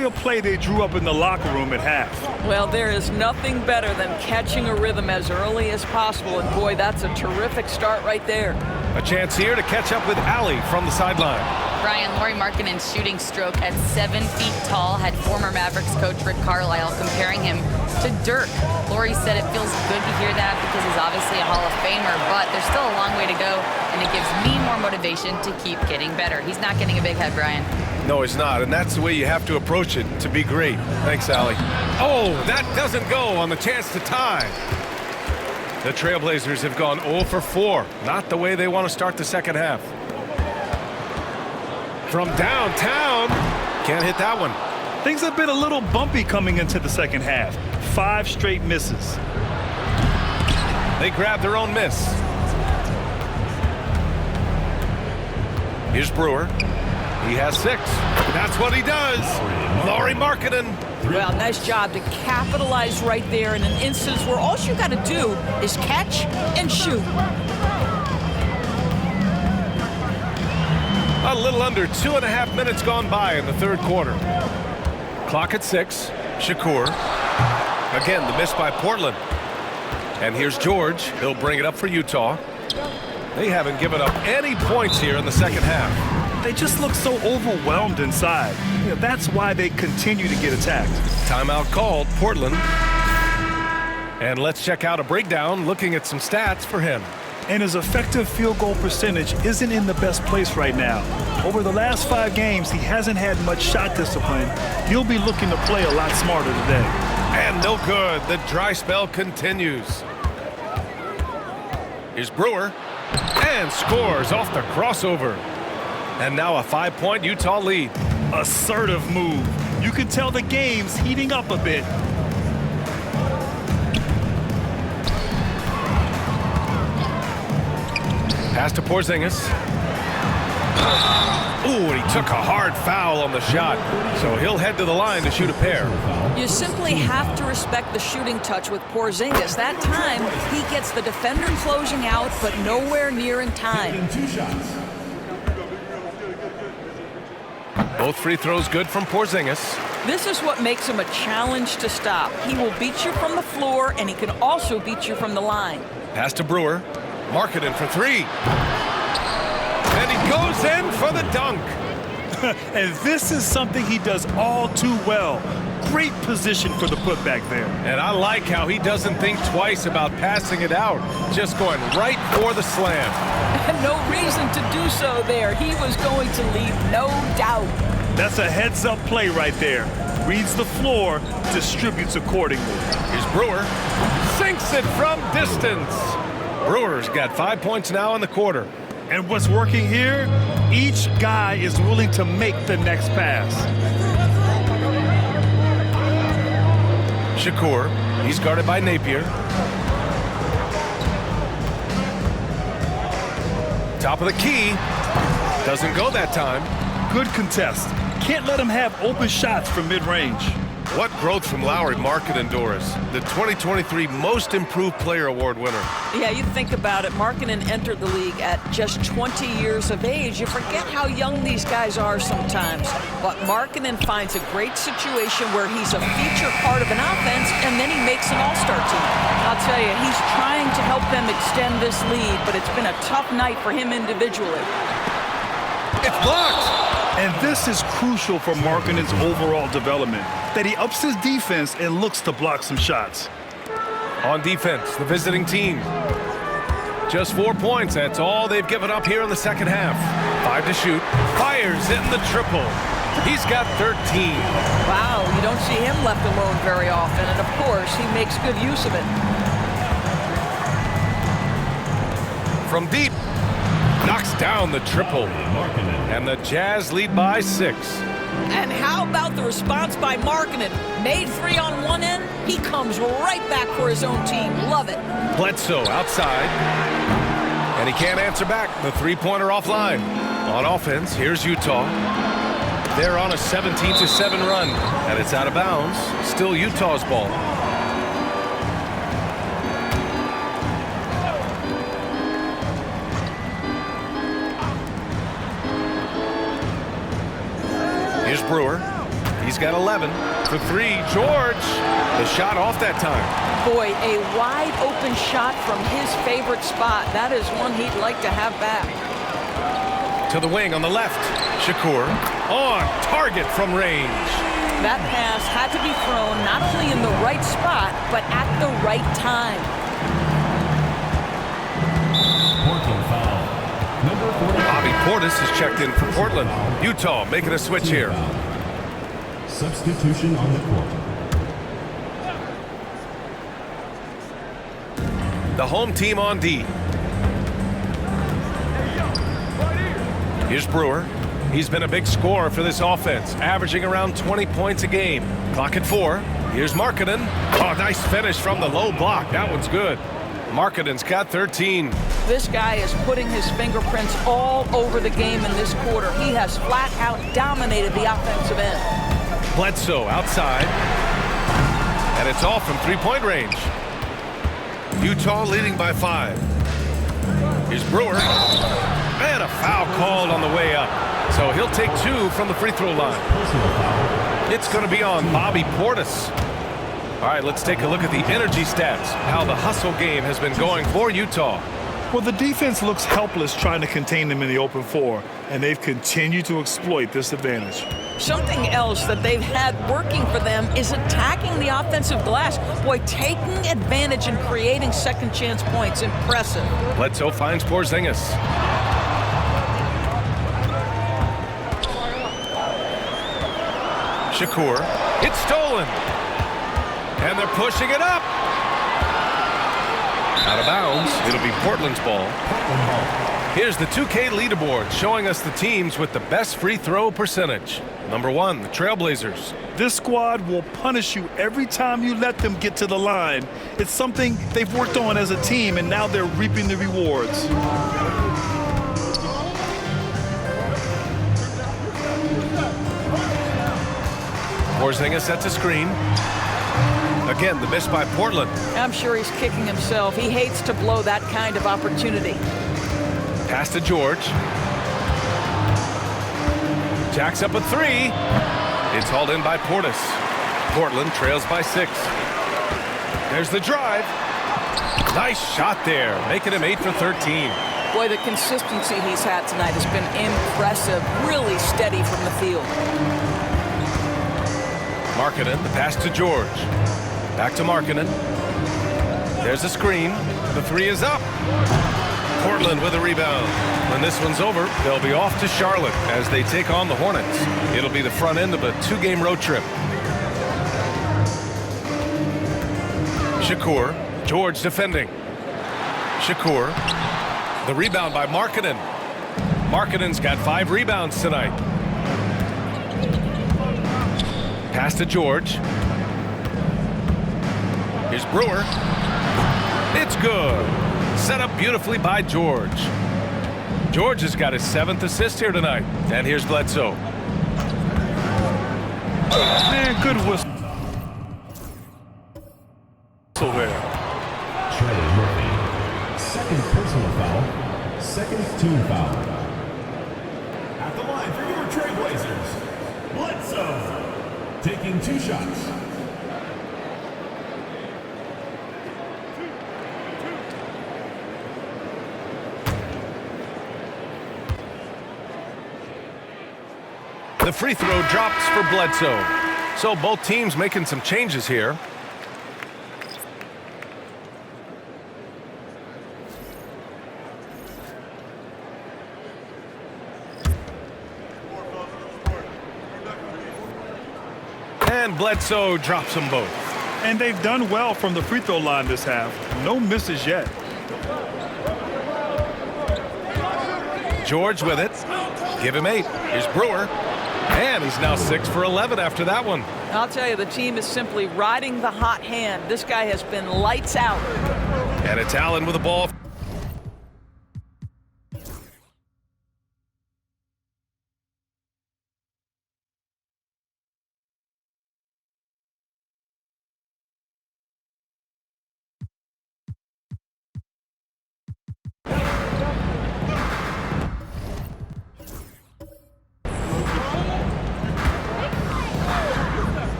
probably a play they drew up in the locker room at half. Well, there is nothing better than catching a rhythm as early as possible, and boy, that's a terrific start right there. A chance here to catch up with Allie from the sideline. Brian, Lauri Markkanen's shooting stroke at 7 feet tall had former Mavericks coach Rick Carlisle comparing him to Dirk. Lauri said it feels good to hear that because he's obviously a Hall of Famer, but there's still a long way to go, and it gives me more motivation to keep getting better. He's not getting a big head, Brian. No, it's not, and that's the way you have to approach it to be great. Thanks, Allie. Oh, that doesn't go on the chance to tie. The Trailblazers have gone 0 for 4. Not the way they want to start the second half. From downtown, can't hit that one. Things have been a little bumpy coming into the second half. 5 straight misses. They grab their own miss. Here's Brewer. He has 6. That's what he does. Lauri Markkanen. Well, nice job to capitalize right there in an instance where all you got to do is catch and shoot. A little under 2.5 minutes gone by in the third quarter. Clock at 6. Shakur. Again, the miss by Portland. And here's George. He'll bring it up for Utah. They haven't given up any points here in the second half. They just look so overwhelmed inside. That's why they continue to get attacked. Timeout called, Portland. And let's check out a breakdown looking at some stats for him. And his effective field goal percentage isn't in the best place right now. Over the last 5 games, he hasn't had much shot discipline. He'll be looking to play a lot smarter today. And no good. The dry spell continues. Here's Brewer. And scores off the crossover. And now a 5-point Utah lead. Assertive move. You can tell the game's heating up a bit. Pass to Porzingis. Ooh, and he took a hard foul on the shot. So he'll head to the line to shoot a pair. You simply have to respect the shooting touch with Porzingis. That time, he gets the defender closing out, but nowhere near in time. Both free throws good from Porzingis. This is what makes him a challenge to stop. He will beat you from the floor, and he can also beat you from the line. Pass to Brewer. Markkanen for 3. And he goes in for the dunk. And this is something he does all too well. Great position for the putback there. And I like how he doesn't think twice about passing it out. Just going right for the slam. No reason to do so there. He was going to leave no doubt. That's a heads-up play right there. Reads the floor, distributes accordingly. Here's Brewer. Sinks it from distance. Brewer's got 5 points now in the quarter. And what's working here? Each guy is willing to make the next pass. Shakur. He's guarded by Napier. Top of the key. Doesn't go that time. Good contest. Can't let him have open shots from mid-range. What growth from Lauri Markkanen, Doris, the 2023 Most Improved Player Award winner. Yeah, you think about it. Markkanen entered the league at just 20 years of age. You forget how young these guys are sometimes. But Markkanen finds a great situation where he's a feature part of an offense, and then he makes an all-star team. I'll tell you, he's trying to help them extend this lead, but it's been a tough night for him individually. It's blocked. And this is crucial for Markkanen's overall development, that he ups his defense and looks to block some shots. On defense, the visiting team. Just 4 points. That's all they've given up here in the second half. 5 to shoot. Fires in the triple. He's got 13. Wow, you don't see him left alone very often, and of course, he makes good use of it. From deep. Knocks down the triple. And the Jazz lead by 6. And how about the response by Markkanen? Made 3 on one end, he comes right back for his own team. Love it. Bledsoe outside. And he can't answer back. The three-pointer offline. On offense, here's Utah. They're on a 17-7 run. And it's out of bounds. Still Utah's ball. Here's Brewer. He's got 11 for 3. George, the shot off that time. Boy, a wide open shot from his favorite spot. That is one he'd like to have back. To the wing on the left. Shakur on target from range. That pass had to be thrown not only in the right spot, but at the right time. Portland foul. Number 40. Bobby Portis is checked in for Portland. Utah making a switch here. Substitution on the court. The home team on D. Here's Brewer. He's been a big scorer for this offense, averaging around 20 points a game. Clock at 4. Here's Markkanen. Oh, nice finish from the low block. That one's good. Markkanen's got 13. This guy is putting his fingerprints all over the game in this quarter. He has flat out dominated the offensive end. Bledsoe outside. And it's off from three-point range. Utah leading by 5. Here's Brewer. And a foul called on the way up. So he'll take 2 from the free throw line. It's going to be on Bobby Portis. All right, let's take a look at the energy stats, how the hustle game has been going for Utah. Well, the defense looks helpless trying to contain them in the open floor, and they've continued to exploit this advantage. Something else that they've had working for them is attacking the offensive glass. Boy, taking advantage and creating second chance points. Impressive. Bledsoe finds Porzingis. Shakur. It's stolen. And they're pushing it up. Out of bounds. It'll be Portland's ball. Here's the 2K leaderboard showing us the teams with the best free throw percentage. Number 1, the Trailblazers. This squad will punish you every time you let them get to the line. It's something they've worked on as a team, and now they're reaping the rewards. Porzingis sets a screen. Again, the miss by Portland. I'm sure he's kicking himself. He hates to blow that kind of opportunity. Pass to George. Jacks up a 3. It's hauled in by Portis. Portland trails by 6. There's the drive. Nice shot there, making him 8 for 13. Boy, the consistency he's had tonight has been impressive. Really steady from the field. Markkanen, the pass to George. Back to Markkanen. There's a screen. The 3 is up. Portland with a rebound. When this one's over, they'll be off to Charlotte as they take on the Hornets. It'll be the front end of a 2-game road trip. Shakur. George defending. Shakur. The rebound by Markkanen. Markkanen's got 5 rebounds tonight. Pass to George. Here's Brewer. It's good. Set up beautifully by George. George has got his 7th assist here tonight. And here's Bledsoe. Man, good whistle there. Trey Murphy. Second personal foul. Second team foul. At the line for your Trailblazers, Bledsoe. Taking 2 shots. The free throw drops for Bledsoe. So both teams making some changes here. And Bledsoe drops them both. And they've done well from the free throw line this half. No misses yet. George with it. Give him 8. Here's Brewer. And he's now 6 for 11 after that one. I'll tell you, the team is simply riding the hot hand. This guy has been lights out. And it's Allen with the ball.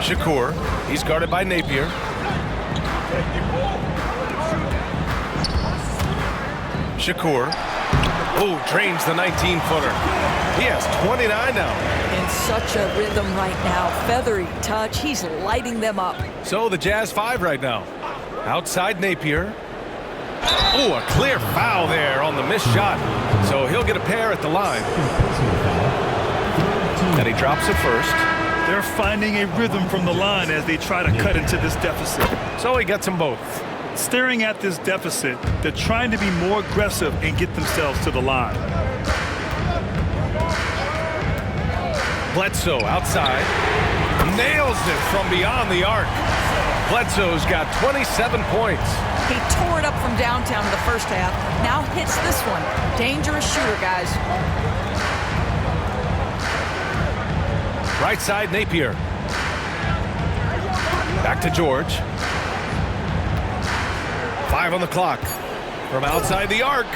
Shakur. He's guarded by Napier. Shakur. Oh, drains the 19-footer. He has 29 now. In such a rhythm right now. Feathery touch. He's lighting them up. So the Jazz 5 right now. Outside Napier. Oh, a clear foul there on the missed shot. So he'll get a pair at the line. And he drops it first. They're finding a rhythm from the line as they try to cut into this deficit. So he gets them both. Staring at this deficit, they're trying to be more aggressive and get themselves to the line. Bledsoe outside. Nails it from beyond the arc. Bledsoe's got 27 points. He tore it up from downtown in the first half. Now hits this one. Dangerous shooter, guys. Right side, Napier. Back to George. 5 on the clock. From outside the arc.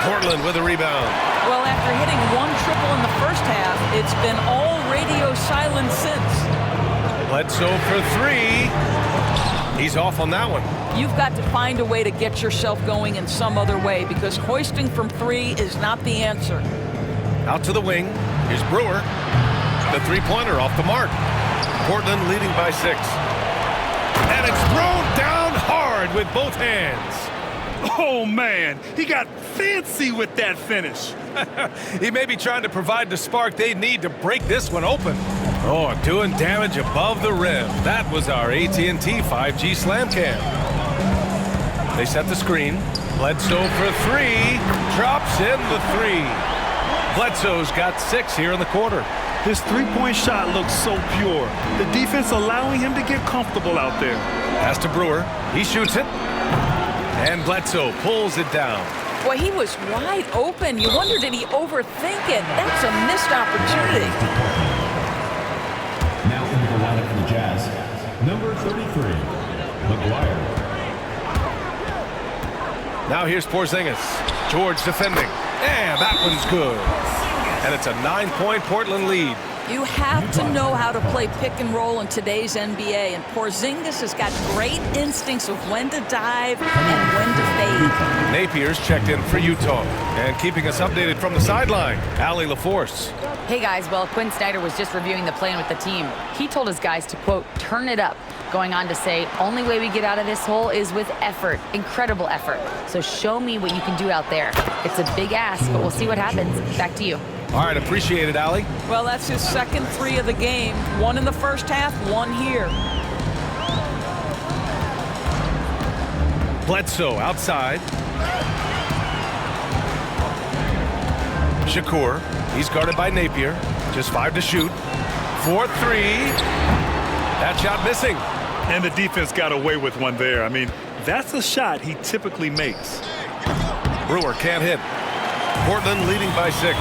Portland with a rebound. Well, after hitting one triple in the first half, it's been all radio silence since. Bledsoe for 3. He's off on that one. You've got to find a way to get yourself going in some other way because hoisting from 3 is not the answer. Out to the wing. Here's Brewer. The three-pointer off the mark. Portland leading by 6. And it's thrown down hard with both hands. Oh, man, he got fancy with that finish. He may be trying to provide the spark they need to break this one open. Oh, doing damage above the rim. That was our AT&T 5G Slam Cam. They set the screen. Bledsoe for 3. Drops in the 3. Bledsoe's got 6 here in the quarter. His three-point shot looks so pure. The defense allowing him to get comfortable out there. Pass to Brewer. He shoots it. And Bledsoe pulls it down. Boy, he was wide open. You wonder, did he overthink it? That's a missed opportunity. Now into the lineup for the Jazz, number 33, McGuire. Now here's Porzingis. George defending. And that one's good. And it's a 9-point Portland lead. You have to know how to play pick and roll in today's NBA, and Porzingis has got great instincts of when to dive and when to fade. Napier's checked in for Utah. And keeping us updated from the sideline, Allie LaForce. Hey guys, well, Quinn Snyder was just reviewing the plan with the team. He told his guys to, quote, turn it up, going on to say, only way we get out of this hole is with effort, incredible effort. So show me what you can do out there. It's a big ask, but we'll see what happens. Back to you. All right, appreciate it, Allie. Well, that's his second 3 of the game. 1 in the first half, 1 here. Bledsoe outside. Shakur. He's guarded by Napier. Just 5 to shoot. 4-3. That shot missing. And the defense got away with one there. I mean, that's a shot he typically makes. Brewer can't hit. Portland leading by 6.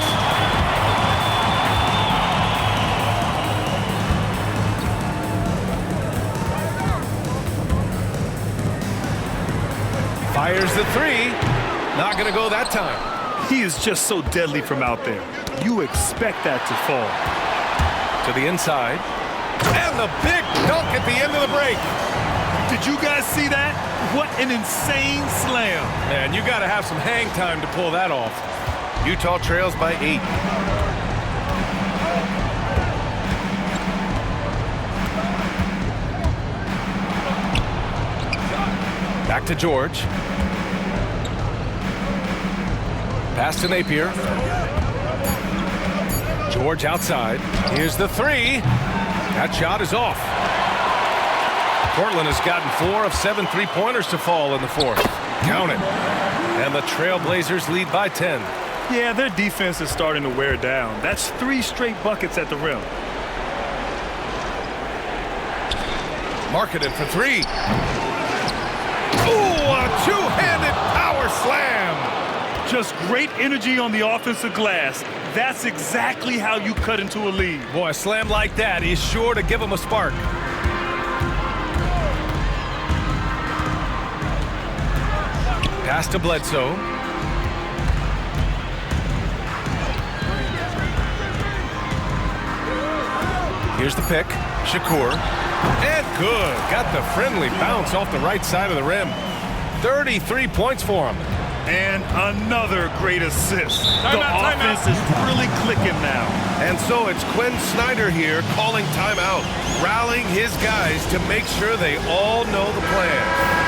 Fires the 3. Not going to go that time. He is just so deadly from out there. You expect that to fall. To the inside. And the big dunk at the end of the break. Did you guys see that? What an insane slam. Man, you got to have some hang time to pull that off. Utah trails by 8. Back to George. Pass to Napier. George outside. Here's the 3. That shot is off. Portland has gotten 4 of 7 3-pointers to fall in the 4th. Count it. And the Trailblazers lead by 10. Yeah, their defense is starting to wear down. That's 3 straight buckets at the rim. Marketed for 3. Ooh, a two-handed power slam. Just great energy on the offensive glass. That's exactly how you cut into a lead. Boy, a slam like that is sure to give them a spark. Pass to Bledsoe. Here's Here's the pick. Shakur. And good. Got the friendly bounce off the right side of the rim. 33 points for him. And another great assist. The offense is really clicking now. And so it's Quinn Snyder here calling timeout, rallying his guys to make sure they all know the plan.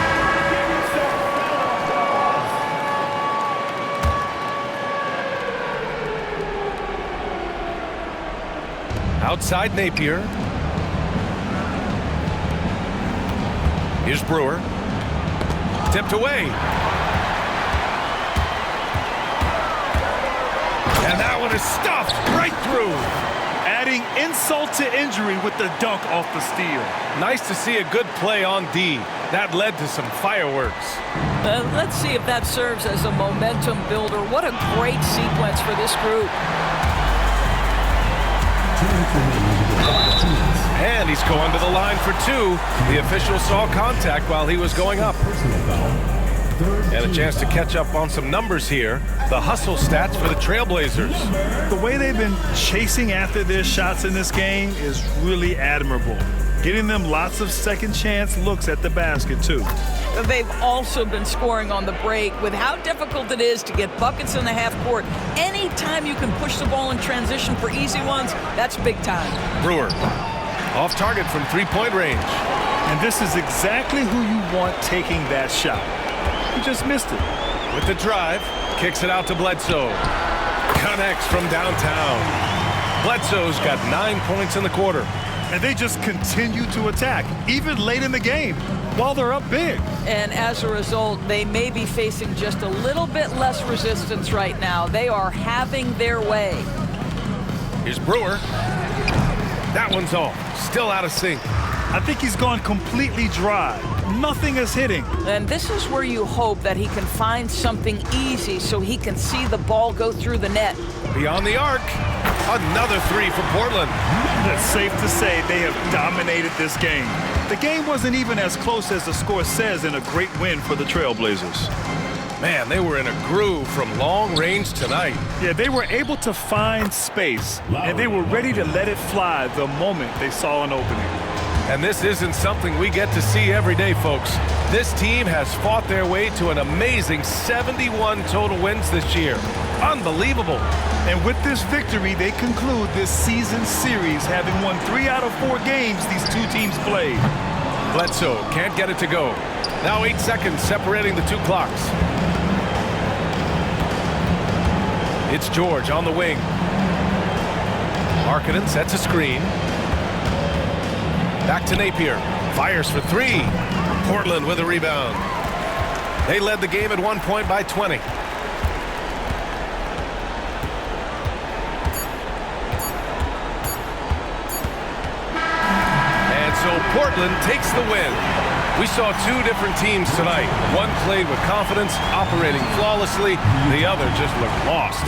Outside Napier. Here's Brewer. Tipped away. And that one is stuffed right through. Adding insult to injury with the dunk off the steal. Nice to see a good play on D. That led to some fireworks. Let's see if that serves as a momentum builder. What a great sequence for this group. And he's going to the line for two. The official saw contact while he was going up. And a chance to catch up on some numbers here. The hustle stats for the Trailblazers. The way they've been chasing after their shots in this game is really admirable. Getting them lots of second chance looks at the basket, too. They've also been scoring on the break. With how difficult it is to get buckets in the half court, anytime you can push the ball in transition for easy ones, that's big time. Brewer, off target from three-point range. And this is exactly who you want taking that shot. He just missed it. With the drive, kicks it out to Bledsoe. Connects from downtown. Bledsoe's got 9 points in the quarter. And they just continue to attack, even late in the game, while they're up big. And as a result, they may be facing just a little bit less resistance right now. They are having their way. Here's Brewer. That one's off. Still out of sync. I think he's gone completely dry. Nothing is hitting. And this is where you hope that he can find something easy so he can see the ball go through the net. Beyond the arc. Another three for Portland. It's safe to say they have dominated this game. The game wasn't even as close as the score says in a great win for the Trailblazers. Man, they were in a groove from long range tonight. Yeah, they were able to find space, and they were ready to let it fly the moment they saw an opening. And this isn't something we get to see every day, folks. This team has fought their way to an amazing 71 total wins this year. Unbelievable. And with this victory, they conclude this season series, having won 3 out of 4 games these two teams played. Bledsoe can't get it to go. Now 8 seconds separating the two clocks. It's George on the wing. Markkanen sets a screen. Back to Napier. Fires for three. Portland with a rebound. They led the game at 1 point by 20. And so Portland takes the win. We saw two different teams tonight. One played with confidence, operating flawlessly. The other just looked lost.